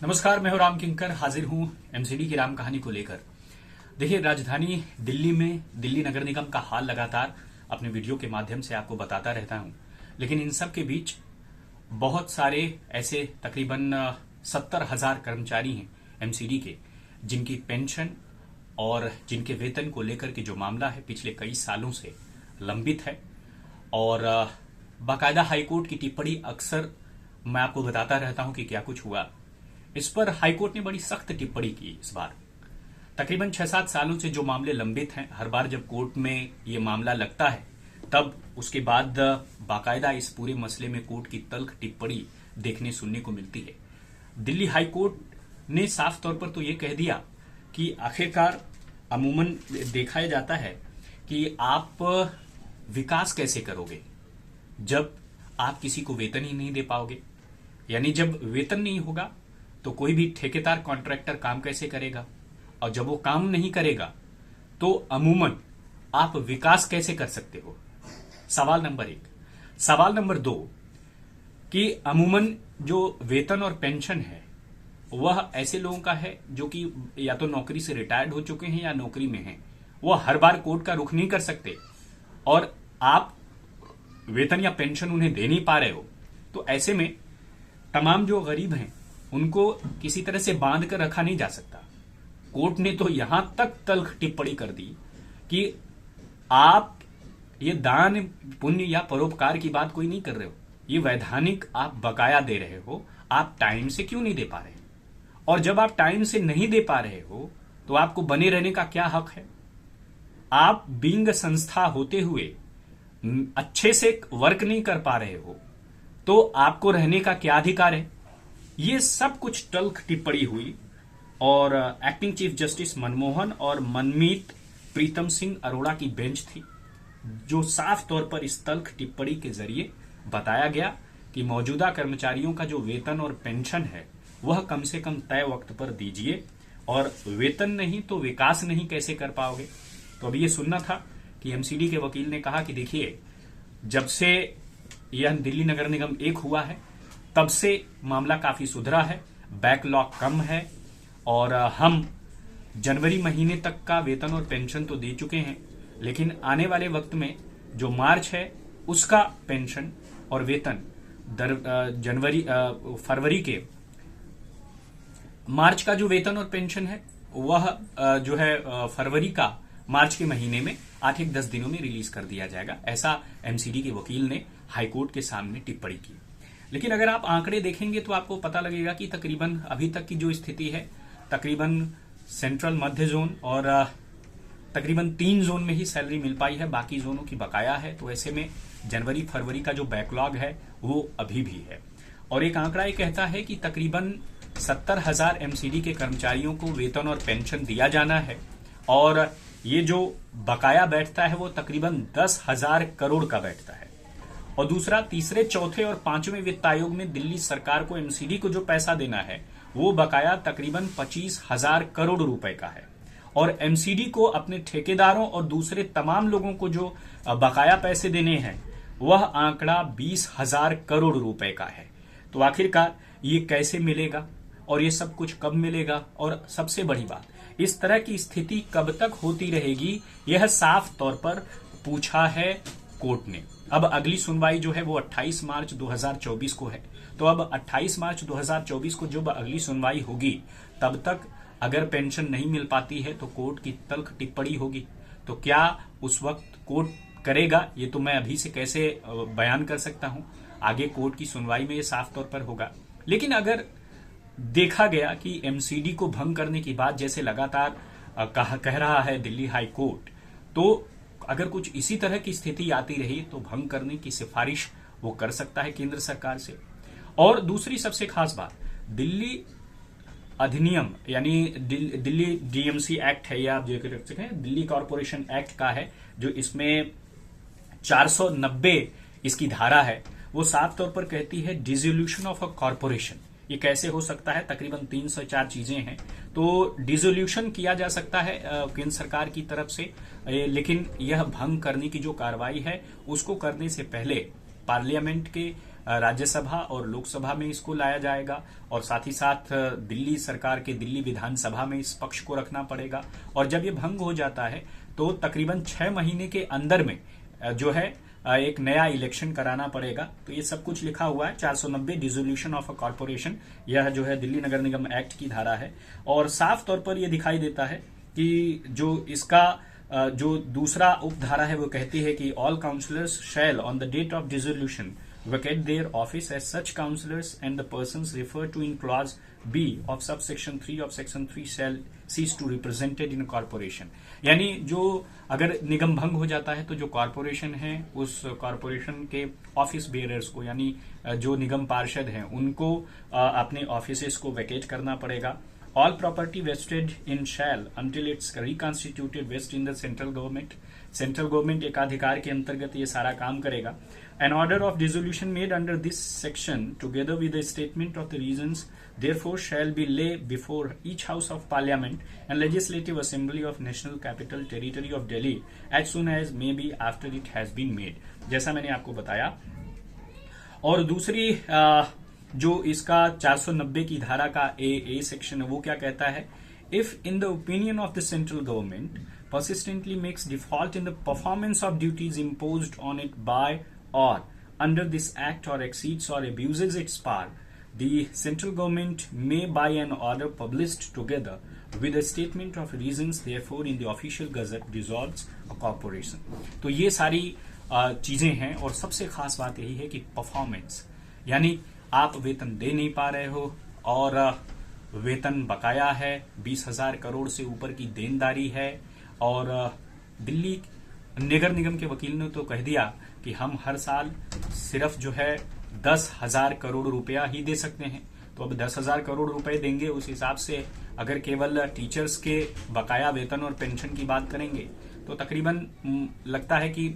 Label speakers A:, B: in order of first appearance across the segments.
A: नमस्कार, मैं हूं राम किंकर, हाजिर हूं एमसीडी की राम कहानी को लेकर। देखिए, राजधानी दिल्ली में दिल्ली नगर निगम का हाल लगातार अपने वीडियो के माध्यम से आपको बताता रहता हूं। लेकिन इन सब के बीच बहुत सारे ऐसे तकरीबन 70,000 कर्मचारी हैं एमसीडी के, जिनकी पेंशन और जिनके वेतन को लेकर के जो मामला है पिछले कई सालों से लंबित है। और बाकायदा हाईकोर्ट की टिप्पणी अक्सर मैं आपको बताता रहता हूं कि क्या कुछ हुआ। इस पर हाईकोर्ट ने बड़ी सख्त टिप्पणी की इस बार। तकरीबन 6-7 सालों से जो मामले लंबित हैं, हर बार जब कोर्ट में ये मामला लगता है तब उसके बाद बाकायदा इस पूरे मसले में कोर्ट की तल्ख टिप्पणी देखने सुनने को मिलती है। दिल्ली हाईकोर्ट ने साफ तौर पर तो ये कह दिया कि आखिरकार अमूमन देखा जाता है कि आप विकास कैसे करोगे जब आप किसी को वेतन ही नहीं दे पाओगे। यानी जब वेतन नहीं होगा तो कोई भी ठेकेदार कॉन्ट्रैक्टर काम कैसे करेगा, और जब वो काम नहीं करेगा तो अमूमन आप विकास कैसे कर सकते हो। सवाल नंबर 1। सवाल नंबर 2 कि अमूमन जो वेतन और पेंशन है वह ऐसे लोगों का है जो कि या तो नौकरी से रिटायर्ड हो चुके हैं या नौकरी में हैं। वह हर बार कोर्ट का रुख नहीं कर सकते और आप वेतन या पेंशन उन्हें दे नहीं पा रहे हो। तो ऐसे में तमाम जो गरीब हैं उनको किसी तरह से बांध कर रखा नहीं जा सकता। कोर्ट ने तो यहां तक तल्ख टिप्पणी कर दी कि आप ये दान पुण्य या परोपकार की बात कोई नहीं कर रहे हो, ये वैधानिक आप बकाया दे रहे हो, आप टाइम से क्यों नहीं दे पा रहे, और जब आप टाइम से नहीं दे पा रहे हो तो आपको बने रहने का क्या हक है। आप बींग संस्था होते हुए अच्छे से वर्क नहीं कर पा रहे हो तो आपको रहने का क्या अधिकार है। ये सब कुछ तल्ख टिप्पणी हुई और एक्टिंग चीफ जस्टिस मनमोहन और मनमीत प्रीतम सिंह अरोड़ा की बेंच थी, जो साफ तौर पर इस तल्ख टिप्पणी के जरिए बताया गया कि मौजूदा कर्मचारियों का जो वेतन और पेंशन है वह कम से कम तय वक्त पर दीजिए, और वेतन नहीं तो विकास नहीं कैसे कर पाओगे। तो अभी ये सुनना था कि एमसीडी के वकील ने कहा कि देखिए, जब से यह दिल्ली नगर निगम एक हुआ है तब से मामला काफी सुधरा है, बैकलॉग कम है, और हम जनवरी महीने तक का वेतन और पेंशन तो दे चुके हैं, लेकिन आने वाले वक्त में जो मार्च है उसका पेंशन और वेतन फरवरी के मार्च का जो वेतन और पेंशन है वह जो है फरवरी का मार्च के महीने में 8-10 दिनों में रिलीज कर दिया जाएगा। ऐसा एमसीडी के वकील ने हाईकोर्ट के सामने टिप्पणी की। लेकिन अगर आप आंकड़े देखेंगे तो आपको पता लगेगा कि तकरीबन अभी तक की जो स्थिति है, तकरीबन सेंट्रल मध्य जोन और तकरीबन 3 जोन में ही सैलरी मिल पाई है, बाकी जोनों की बकाया है। तो ऐसे में जनवरी फरवरी का जो बैकलॉग है वो अभी भी है। और एक आंकड़ा ये कहता है कि तकरीबन 70,000 एमसीडी के कर्मचारियों को वेतन और पेंशन दिया जाना है, और ये जो बकाया बैठता है वो तकरीबन 10,000 करोड़ का बैठता है। और दूसरा, तीसरे, चौथे और 5वें वित्त आयोग में दिल्ली सरकार को एमसीडी को जो पैसा देना है वो बकाया तकरीबन 25,000 करोड़ रुपए का है, और एमसीडी को अपने ठेकेदारों और दूसरे तमाम लोगों को जो बकाया पैसे देने हैं वह आंकड़ा 20,000 करोड़ रुपए का है। तो आखिरकार ये कैसे मिलेगा और ये सब कुछ कब मिलेगा, और सबसे बड़ी बात, इस तरह की स्थिति कब तक होती रहेगी, यह साफ तौर पर पूछा है कोर्ट ने। अब अगली सुनवाई जो है वो 28 मार्च 2024 को है। तो अब 28 मार्च 2024 को जब अगली सुनवाई होगी तब तक अगर पेंशन नहीं मिल पाती है तो कोर्ट की तल्ख टिप्पणी होगी। तो क्या उस वक्त कोर्ट करेगा, ये तो मैं अभी से कैसे बयान कर सकता हूं। आगे कोर्ट की सुनवाई में ये साफ तौर पर होगा। लेकिन अगर देखा गया कि एमसीडी को भंग करने की बात जैसे लगातार कह रहा है दिल्ली हाई कोर्ट, तो अगर कुछ इसी तरह की स्थिति आती रही तो भंग करने की सिफारिश वो कर सकता है केंद्र सरकार से। और दूसरी सबसे खास बात, दिल्ली अधिनियम यानी दिल्ली डीएमसी एक्ट है, या आप जो कह सकते हैं दिल्ली कॉरपोरेशन एक्ट का है, जो इसमें 490 इसकी धारा है, वो साफ तौर पर कहती है डिसोल्यूशन ऑफ अ कॉरपोरेशन। ये कैसे हो सकता है, तकरीबन 304 चीजें हैं। तो डिसोल्यूशन किया जा सकता है केंद्र सरकार की तरफ से, लेकिन यह भंग करने की जो कार्रवाई है उसको करने से पहले पार्लियामेंट के राज्यसभा और लोकसभा में इसको लाया जाएगा और साथ ही साथ दिल्ली सरकार के दिल्ली विधानसभा में इस पक्ष को रखना पड़ेगा। और जब ये भंग हो जाता है तो तकरीबन 6 महीने के अंदर में जो है एक नया इलेक्शन कराना पड़ेगा। तो ये सब कुछ लिखा हुआ है 490 डिसोल्यूशन ऑफ अ कॉर्पोरेशन, यह जो है दिल्ली नगर निगम एक्ट की धारा है। और साफ तौर पर यह दिखाई देता है कि जो इसका जो दूसरा उपधारा है वो कहती है कि all councillors shall on the date of dissolution vacate their office as such councillors and the persons referred to in clause B of subsection 3 of section 3 shall cease to represented in a corporation। यानी जो अगर निगम भंग हो जाता है तो जो corporation है उस कॉरपोरेशन के ऑफिस बेयरर्स को यानी जो निगम पार्षद हैं उनको अपने ऑफिसेस को वैकेट करना पड़ेगा। All property vested in shall until its reconstituted vest in the central government. Central government एकाधिकार के अंतर्गत ये सारा काम करेगा। An order of dissolution made under this section, together with a statement of the reasons, therefore shall be laid before each House of Parliament and Legislative Assembly of National Capital Territory of Delhi as soon as may be after it has been made। जैसा मैंने आपको बताया। और दूसरी जो इसका 490 की धारा का ए सेक्शन है वो क्या कहता है? If in the opinion of the central government persistently makes default in the performance of duties imposed on it by or under this act or exceeds or abuses its power, the central government may by an order published together with a statement of reasons therefore in the official gazette dissolves a corporation। तो ये सारी चीजें हैं और सबसे खास बात यही है कि परफॉर्मेंस, यानी आप वेतन दे नहीं पा रहे हो और वेतन बकाया है, 20,000 करोड़ से ऊपर की देनदारी है। और दिल्ली नगर निगम के वकील ने तो कह दिया कि हम हर साल सिर्फ जो है 10,000 करोड़ रुपया ही दे सकते हैं। तो अब 10,000 करोड़ रुपए देंगे, उस हिसाब से अगर केवल टीचर्स के बकाया वेतन और पेंशन की बात करेंगे तो तकरीबन लगता है कि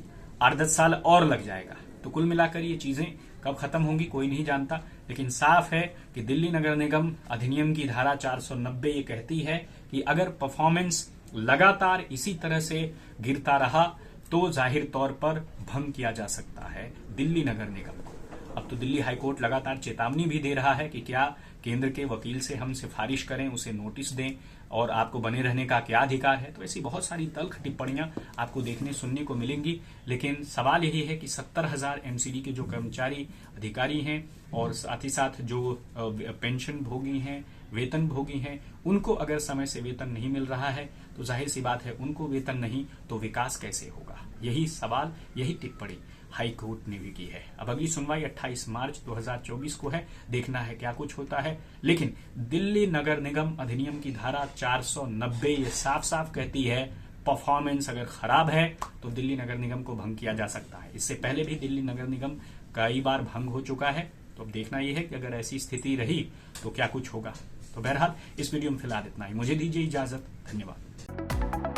A: 8-10 साल और लग जाएगा। तो कुल मिलाकर ये चीजें कब खत्म होंगी कोई नहीं जानता, लेकिन साफ है कि दिल्ली नगर निगम अधिनियम की धारा 490 ये कहती है कि अगर परफॉर्मेंस लगातार इसी तरह से गिरता रहा तो जाहिर तौर पर भंग किया जा सकता है दिल्ली नगर निगम को। अब तो दिल्ली हाईकोर्ट लगातार चेतावनी भी दे रहा है कि क्या केंद्र के वकील से हम सिफारिश करें, उसे नोटिस दें और आपको बने रहने का क्या अधिकार है। तो ऐसी बहुत सारी तल्ख टिप्पणियां आपको देखने सुनने को मिलेंगी, लेकिन सवाल यही है कि 70,000 एमसीडी के जो कर्मचारी अधिकारी हैं और साथ ही साथ जो पेंशन भोगी हैं, वेतन भोगी हैं, उनको अगर समय से वेतन नहीं मिल रहा है तो जाहिर सी बात है उनको वेतन नहीं तो विकास कैसे होगा। यही सवाल, यही टिप्पणी हाई कोर्ट ने भी की है। अब अगली सुनवाई 28 मार्च 2024 को है, देखना है क्या कुछ होता है। लेकिन दिल्ली नगर निगम अधिनियम की धारा 490 ये साफ साफ कहती है परफॉर्मेंस अगर खराब है तो दिल्ली नगर निगम को भंग किया जा सकता है। इससे पहले भी दिल्ली नगर निगम कई बार भंग हो चुका है। तो अब देखना यह है कि अगर ऐसी स्थिति रही तो क्या कुछ होगा। तो बहरहाल इस वीडियो में फिलहाल इतना ही, मुझे दीजिए इजाजत, धन्यवाद।